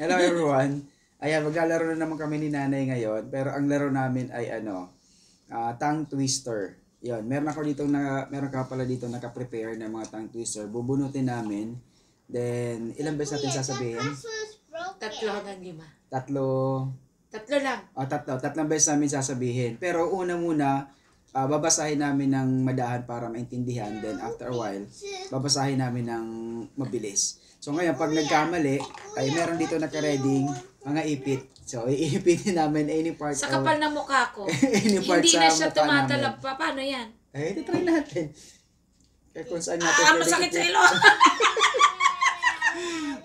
Hello everyone. Ayan, maglalaro na naman kami ni Nanay ngayon. Pero ang laro namin ay tongue twister. Yun, meron ka pala dito naka-prepare ng mga tongue twister. Bubunutin namin. Then, ilang beses natin sasabihin? 3 hanggang 5. Tatlo. 3 lang. Tatlong beses namin sasabihin. Pero una muna, babasahin namin ng madahan para maintindihan. Then after a while, babasahin namin ng mabilis. So ngayon, pag nagkamali, ay meron dito naka-ready mga ipit. So, iipitin namin any part Sa kapal ng mukha ko. any part Hindi sa na siya mukha tumatalab pa. Paano yan? Try natin. Kaya kung saan natin Masakit sa ilong.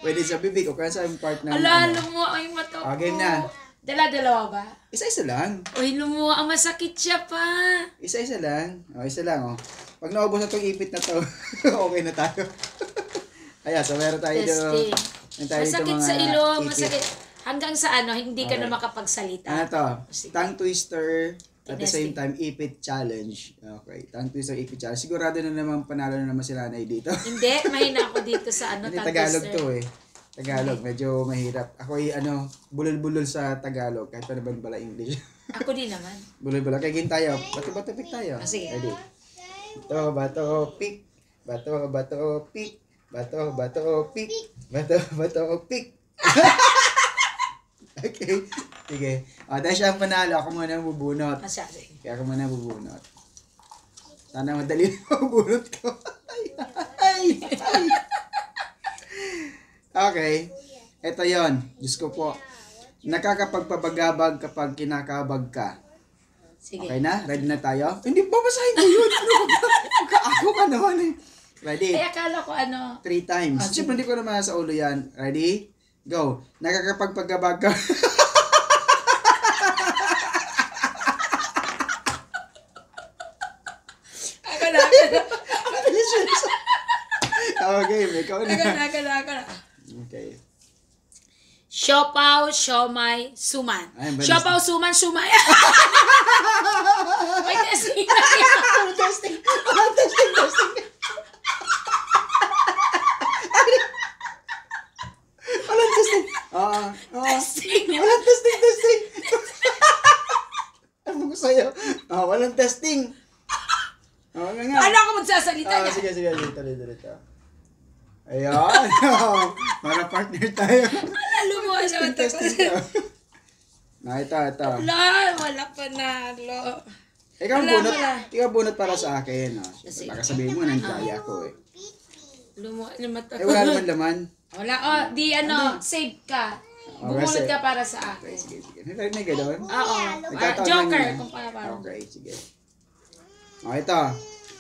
pwede sa bibig o kaya sa part ng Lumuha ay mata ko. Game na. Dalawa ba? Isa-isa lang. Uy, lumuha. Masakit siya pa. Isa-isa lang. Isa lang. Pag naubos na itong ipit na to, okay na tayo. Ayan, so meron tayo Testing. Masakit sa ilong. ipit. Masakit. Hanggang sa hindi ka na makapagsalita. Ano to? Sige. Tongue twister at the same Tinesting. time ipit challenge. Okay, tongue twister ipit challenge. Sigurado na naman panalo na naman si Nanay dito. Hindi, mahina ako dito sa Hindi tongue Tagalog twister. to eh. Tagalog, medyo mahirap. Ako ay bulol-bulol sa Tagalog kahit pa naman pala English. Ako din naman. Bulol-bulol. Kaya game tayo. Bato-bato pick tayo. Sige. Ready? Bato-bato pick. Bato-bato pick. Bato-bato pick. Bato-bato pick. Okay. Sige. Dahil siya ang panalo, ako muna ang bubunot. Sige. Kaya ako muna ang bubunot. Sana madali na mabunot ko. Ay. Okay. Ito yon. Diyos ko po. Nakakapagpabagabag kapag kinakabag ka. Sige. Okay na? Ready na tayo? Hindi, babasahin ko yun. Ako ka naman eh. Ready? Akala ko 3 times. sige. Siyempre, hindi ko naman sa ulo yan. Ready? Go. Nakakapagpagabag ka. Ako na. Okay, may ikaw na. Okay. Siopaw, siomay, suman. Ay, balis- Siopaw, suman, sumay. May testing na yan. Testing. Walang testing. Testing. Walang testing. Ano ko sa'yo? Walang testing. Nga. Paano ako magsasalita niya? Sige. Dito. Ayan. Para partner tayo. Lumuha siya. Testing ka. Ito. Wala panalo. Ikaw bunot para sa akin. Sige. Baka sabihin mo, nandiya ako eh. Lumat ako. Wala naman laman. Wala. Save ka. Bumunod kasi- ka para sa Okay, akin. sige. May gano'n? Oo. Nagkataon Joker. lang yun. Kung para. Okay, sige. Ito.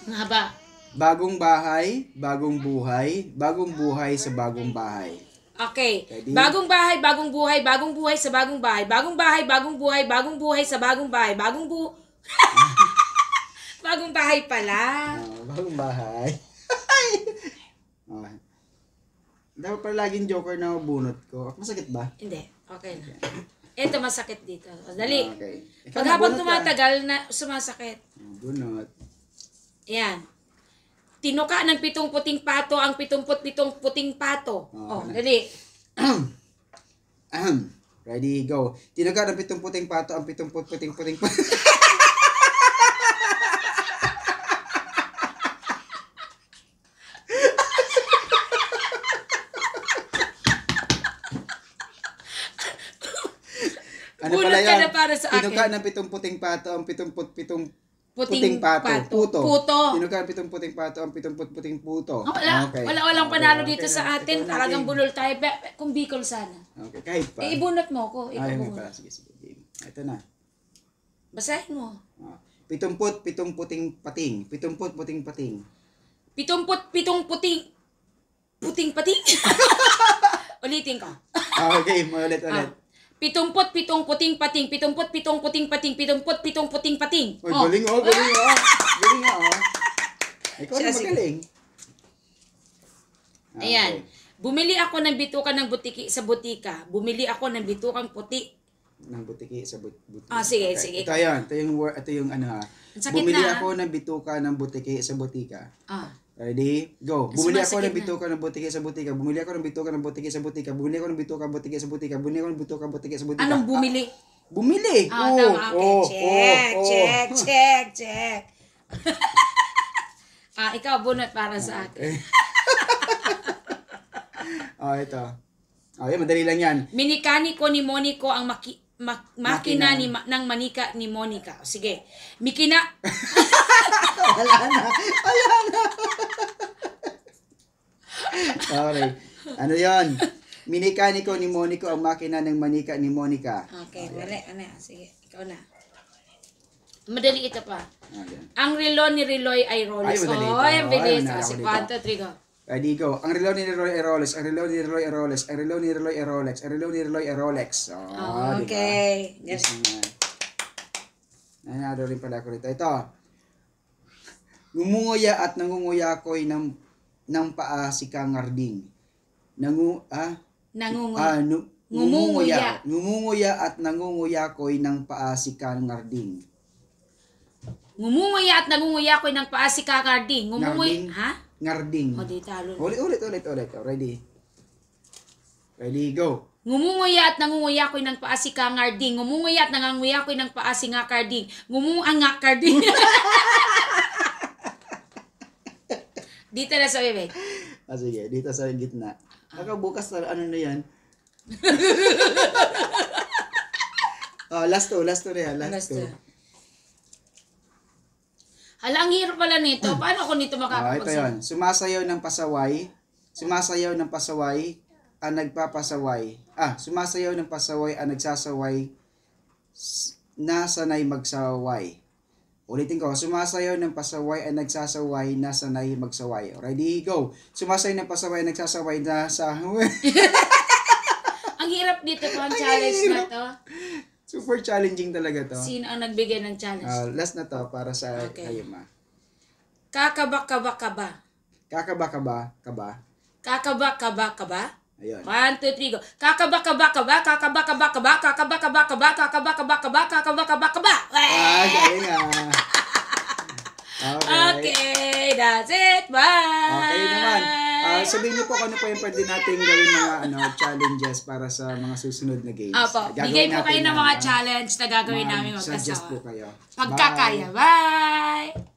Ang haba. Bagong bahay, bagong buhay, bagong buhay sa bagong bahay. Okay. Ready? Bagong bahay, bagong buhay, bagong buhay sa bagong bahay. Bagong bahay, bagong buhay, bagong buhay sa bagong bahay. Bagong bahay pala. Bagong bahay. Okay. Dapat pala laging joker na bunot ko. Masakit ba? Hindi. Okay na. Ito masakit dito. O, dali. Okay. Pag habang tumatagal na sumasakit. Bunot. Ayan. Tinuka ng 7 puting pato ang 77 puting pato. Dali. Ready, go. Tinaga ng 7 puting pato ang 7 puting pato. Bunot ka na para sa akin. Tinuka ng 7 puting pato ang 7 Puting pato. Puto. Puto. Tinuka ng 7 puting pato ang 7 puting puto. Okay. Walang panalo dito Okay sa na. atin. Ito Talagang natin. bulol tayo. Kung Bicol sana. Okay, kahit pa. Ibunot mo ko. Ikaw Ay, may bunot. pala. Sige. Game. Ito na. Basahin mo. 7 puting pating. 7 puting pating. 7 puting pating. Ulitin ko. Okay, ulit. 7 puting pating. 7 puting pating. 7 puting pating. Uy, galing oh. Galing oh. Ikaw na Sige. magaling. Ayan. Bumili ako ng bituka ng butiki sa butika. Bumili ako ng bitukang puti. Ng butiki sa butiki. Sige. Ito yan. Ito yung ano ha. Ang sakit Bumili na, ako ng bituka ng butiki sa butika. Ready? Go. Bumili ako ng Sumasakit na. bituka ng butiki sa butika. Bumili ako ng bituka ng butiki sa butika. Bumili ako ng bituka ng butiki sa butika. Bumili ako ng bituka ng butiki sa butika. Anong bumili? Bumili. Ah, tama. Okay. Check. Ikaw bunot para sa akin. Ito. Yan, madali lang yan. Minikaniko ni Monico ang makina ng manika ni Monica. Sige. Mikina. Wala na. Sorry. Ano yon? Minikaniko ni Monico ang makina ng manika ni Monica. Okay, mali. Sige, ikaw na. Madali ito pa. Okay. Ang relo ni Reloy ay Rolex. Ay, madali ito. Ang bilis. Ay, Si manalo ko 1, 2, 3, go. Ready, go. Ang relo ni Roy ay Rolex. Ang relo ni Roy ay Rolex. Ang relo ni Roy ay Rolex. Ang relo ni Roy ay Rolex. Okay. Diba? Yes, nanalo rin pala ako rito. Ito. Ngumunguya at nangunguya ako'y ng paa si Kangarding. Ngumunguya. Ngumunguya at nangunguya ako'y ng paa si Kangarding. Ngumunguya at nangunguya ko ng paa si Kakarding. Ngarding? Ha? Ngarding. O, di talo. Ulit. Ready? Ready, go. Ngumunguya at nangunguya ko ng paa si Kangarding. Ngumunguya at nangunguya ko ng paa si Ngakarding. Ngakarding. Dito na sa bibig. Sige, dito sa gitna. Bukas na ano na yan? Last two na yan. Last two. Hala, ang hirap pala nito. Paano ako nito Ito makakapagsabi? yun. Sumasayaw ng pasaway ang nagpapasaway. Sumasayaw ng pasaway ang nagsasaway na sanay magsaway. Ulitin ko. Sumasayaw ng pasaway ang nagsasaway na sanay magsaway. Ready? Go. Sumasayaw ng pasaway ang nagsasaway na sa... Ang hirap dito po ang challenge na to. Super challenging talaga to. Sino ang nagbigay ng challenge? Last na to para sa kayo ma. Kakaba-kaba-kaba. Kakaba-kaba-kaba. Ayun. 1, 2, 3, go. Kakaba-kaba-kaba. Kakaba-kaba-kaba. Kakaba-kaba-kaba. Kakaba-kaba-kaba. Kakaba-kaba-kaba. Galing Okay, that's it. Bye. Okay naman. Sabihin niyo po kung ano po yung pwede natin gawin mga challenges para sa mga susunod na games. Opo, bigay po kayo ng mga challenge na gagawin namin Suggest magkasama. po kayo. Pagkakaya. Bye!